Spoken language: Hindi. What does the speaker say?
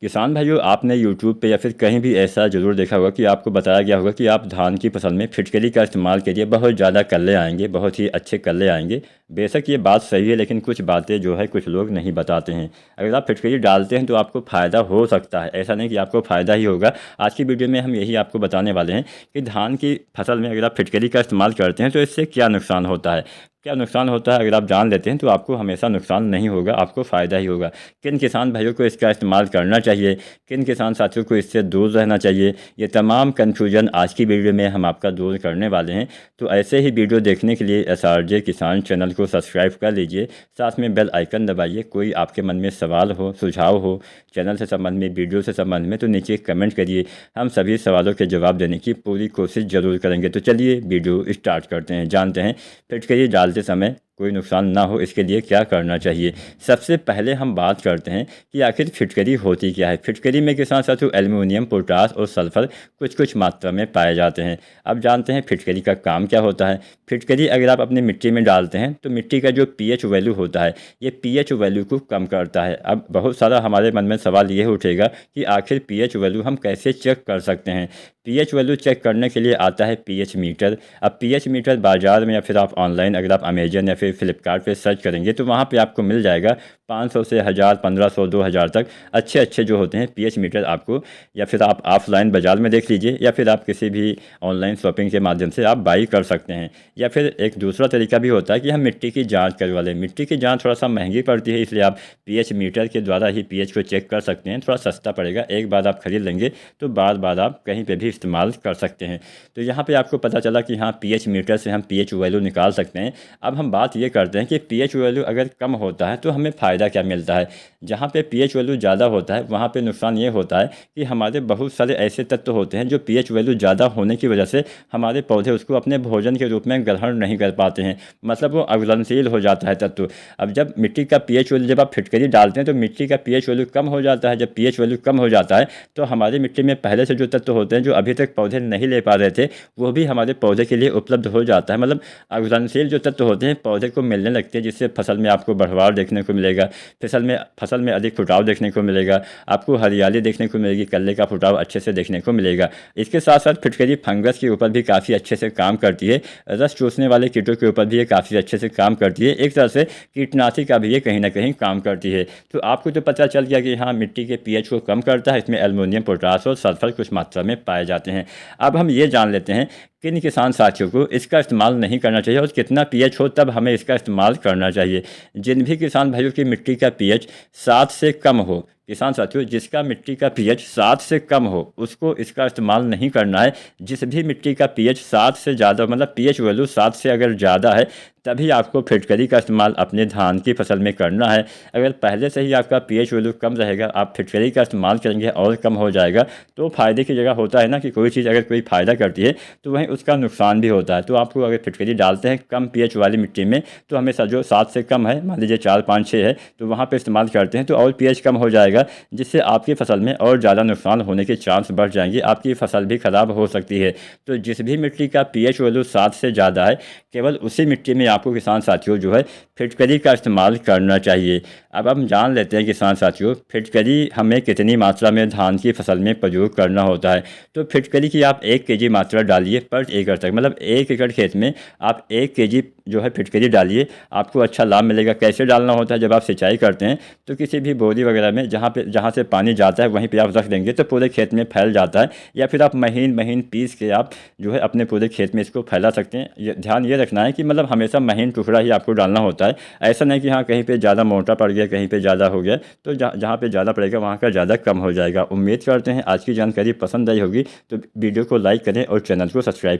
किसान भाइयों, आपने यूट्यूब पे या फिर कहीं भी ऐसा ज़रूर देखा होगा कि आपको बताया गया होगा कि आप धान की फसल में फिटकरी का इस्तेमाल कीजिए, बहुत ज़्यादा कल्ले आएंगे, बहुत ही अच्छे कल्ले आएंगे। बेशक ये बात सही है, लेकिन कुछ बातें जो है कुछ लोग नहीं बताते हैं। अगर आप फिटकरी डालते हैं तो आपको फ़ायदा हो सकता है, ऐसा नहीं कि आपको फ़ायदा ही होगा। आज की वीडियो में हम यही आपको बताने वाले हैं कि धान की फसल में अगर आप फिटकरी का इस्तेमाल करते हैं तो इससे क्या नुकसान होता है। क्या नुकसान होता है अगर आप जान लेते हैं तो आपको हमेशा नुकसान नहीं होगा, आपको फ़ायदा ही होगा। किन किसान भाइयों को इसका इस्तेमाल करना चाहिए, किन किसान साथियों को इससे दूर रहना चाहिए, ये तमाम कन्फ्यूजन आज की वीडियो में हम आपका दूर करने वाले हैं। तो ऐसे ही वीडियो देखने के लिए SRJ किसान चैनल को सब्सक्राइब कर लीजिए, साथ में बेल आइकन दबाइए। कोई आपके मन में सवाल हो, सुझाव हो चैनल से संबंध में, वीडियो से संबंध में, तो नीचे कमेंट करिए। हम सभी सवालों के जवाब देने की पूरी कोशिश ज़रूर करेंगे। तो चलिए वीडियो स्टार्ट करते हैं, जानते हैं फिटकरी डालते समय कोई नुकसान ना हो इसके लिए क्या करना चाहिए। सबसे पहले हम बात करते हैं कि आखिर फिटकरी होती क्या है। फिटकरी में किसान साथियों एल्युमिनियम, पोटास और सल्फर कुछ कुछ मात्रा में पाए जाते हैं। अब जानते हैं फिटकरी का काम क्या होता है। फिटकरी अगर आप अपनी मिट्टी में डालते हैं तो मिट्टी का जो pH वैल्यू होता है, ये pH वैल्यू को कम करता है। अब बहुत सारा हमारे मन में सवाल ये उठेगा कि आखिर pH वैल्यू हम कैसे चेक कर सकते हैं। pH वैल्यू चेक करने के लिए आता है pH मीटर। अब pH मीटर बाज़ार में या फिर आप ऑनलाइन अगर आप अमेजन या फिर फ्लिपकार्ट पे सर्च करेंगे तो वहाँ पे आपको मिल जाएगा 500 से 1000, 1500, 2000 तक अच्छे अच्छे जो होते हैं pH मीटर आपको, या फिर आप ऑफलाइन बाज़ार में देख लीजिए या फिर आप किसी भी ऑनलाइन शॉपिंग के माध्यम से आप बाई कर सकते हैं। या फिर एक दूसरा तरीका भी होता है कि हम मिट्टी की जाँच करवा लें। मिट्टी की जाँच थोड़ा सा महंगी पड़ती है, इसलिए आप pH मीटर के द्वारा ही pH को चेक कर सकते हैं। थोड़ा सस्ता पड़ेगा, एक बार आप खरीद लेंगे तो बार बार आप कहीं पर भी इस्तेमाल कर सकते हैं। तो यहाँ पर आपको पता चला कि हाँ, pH मीटर से हम pH वैल्यू निकाल सकते हैं। अब हम बात ये करते हैं कि pH वैल्यू अगर कम होता है तो हमें फ़ायदा क्या मिलता है। जहाँ पे pH वैल्यू ज़्यादा होता है वहाँ पे नुकसान ये होता है कि हमारे बहुत सारे ऐसे तत्व होते हैं जो pH वैल्यू ज़्यादा होने की वजह से हमारे पौधे उसको अपने भोजन के रूप में ग्रहण नहीं कर पाते हैं, मतलब वो अघुलनशील हो जाता है तत्व। अब जब मिट्टी का pH वैल्यू, जब आप फिटकरी डालते हैं तो मिट्टी का pH वैल्यू कम हो जाता है। जब pH वैल्यू कम हो जाता है तो हमारी मिट्टी में पहले से जो तत्व होते हैं जो अभी तक पौधे नहीं ले पा रहे थे, वो भी हमारे पौधे के लिए उपलब्ध हो जाता है। मतलब अघुलनशील जो तत्व होते हैं पौधे को मिलने लगते हैं, जिससे फसल में आपको बढ़वार देखने को मिलेगा, फसल में अधिक फुटाव देखने को मिलेगा, आपको हरियाली देखने को मिलेगी, कल्ले का फुटाव अच्छे से देखने को मिलेगा। इसके साथ साथ फिटकरी फंगस के ऊपर भी काफ़ी अच्छे से काम करती है, रस चूसने वाले कीटों के ऊपर भी ये काफ़ी अच्छे से काम करती है। एक तरह से कीटनाशी का भी ये कहीं ना कहीं काम करती है। तो आपको तो पता चल गया कि हाँ, मिट्टी के pH को कम करता है, इसमें एल्युमिनियम, पोटास और सल्फर कुछ मात्रा में पाए जाते हैं। अब हम ये जान लेते हैं किन किसान साथियों को इसका इस्तेमाल नहीं करना चाहिए और कितना pH हो तब हमें इसका इस्तेमाल करना चाहिए। जिन भी किसान भाइयों की मिट्टी का pH 7 से कम हो, किसान साथियों जिसका मिट्टी का pH 7 से कम हो उसको इसका इस्तेमाल नहीं करना है। जिस भी मिट्टी का pH 7 से ज़्यादा, मतलब pH वैल्यू 7 से अगर ज़्यादा है तभी आपको फिटकरी का इस्तेमाल अपने धान की फसल में करना है। अगर पहले से ही आपका pH वैल्यू कम रहेगा, आप फिटकरी का इस्तेमाल करेंगे और कम हो जाएगा, तो फ़ायदे की जगह होता है ना कि कोई चीज़ अगर कोई फ़ायदा करती है तो वहीं उसका नुकसान भी होता है। तो आपको अगर फिटकरी डालते हैं कम pH वाली मिट्टी में तो हमेशा जो 7 से कम है, मान लीजिए 4, 5, 6 है, तो वहाँ पर इस्तेमाल करते हैं तो और pH कम हो जाएगा, जिससे आपकी फसल में और ज़्यादा नुकसान होने के चांस बढ़ जाएंगे, आपकी फसल भी ख़राब हो सकती है। तो जिस भी मिट्टी का pH वैल्यू 7 से ज़्यादा है, केवल उसी मिट्टी में आपको किसान साथियों जो है फिटकरी का इस्तेमाल करना चाहिए। अब हम जान लेते हैं किसान साथियों फिटकरी हमें कितनी मात्रा में धान की फसल में प्रयोग करना होता है। तो फिटकरी की आप 1 kg मात्रा डालिए पर एकड़ तक, मतलब 1 एकड़ खेत में आप 1 kg जो है फिटकरी डालिए, आपको अच्छा लाभ मिलेगा। कैसे डालना होता है, जब आप सिंचाई करते हैं तो किसी भी बोरी वगैरह में जहाँ से पानी जाता है वहीं पे आप रख देंगे तो पूरे खेत में फैल जाता है, या फिर आप महीन महीन पीस के आप जो है अपने पूरे खेत में इसको फैला सकते हैं। ध्यान ये रखना है कि मतलब हमेशा महीन टुकड़ा ही आपको डालना होता है। ऐसा नहीं कि हाँ कहीं पे ज़्यादा मोटा पड़ गया, कहीं पे ज़्यादा हो गया, तो जहाँ पे ज़्यादा पड़ेगा वहाँ का ज़्यादा कम हो जाएगा। उम्मीद करते हैं आज की जानकारी पसंद आई होगी, तो वीडियो को लाइक करें और चैनल को सब्सक्राइब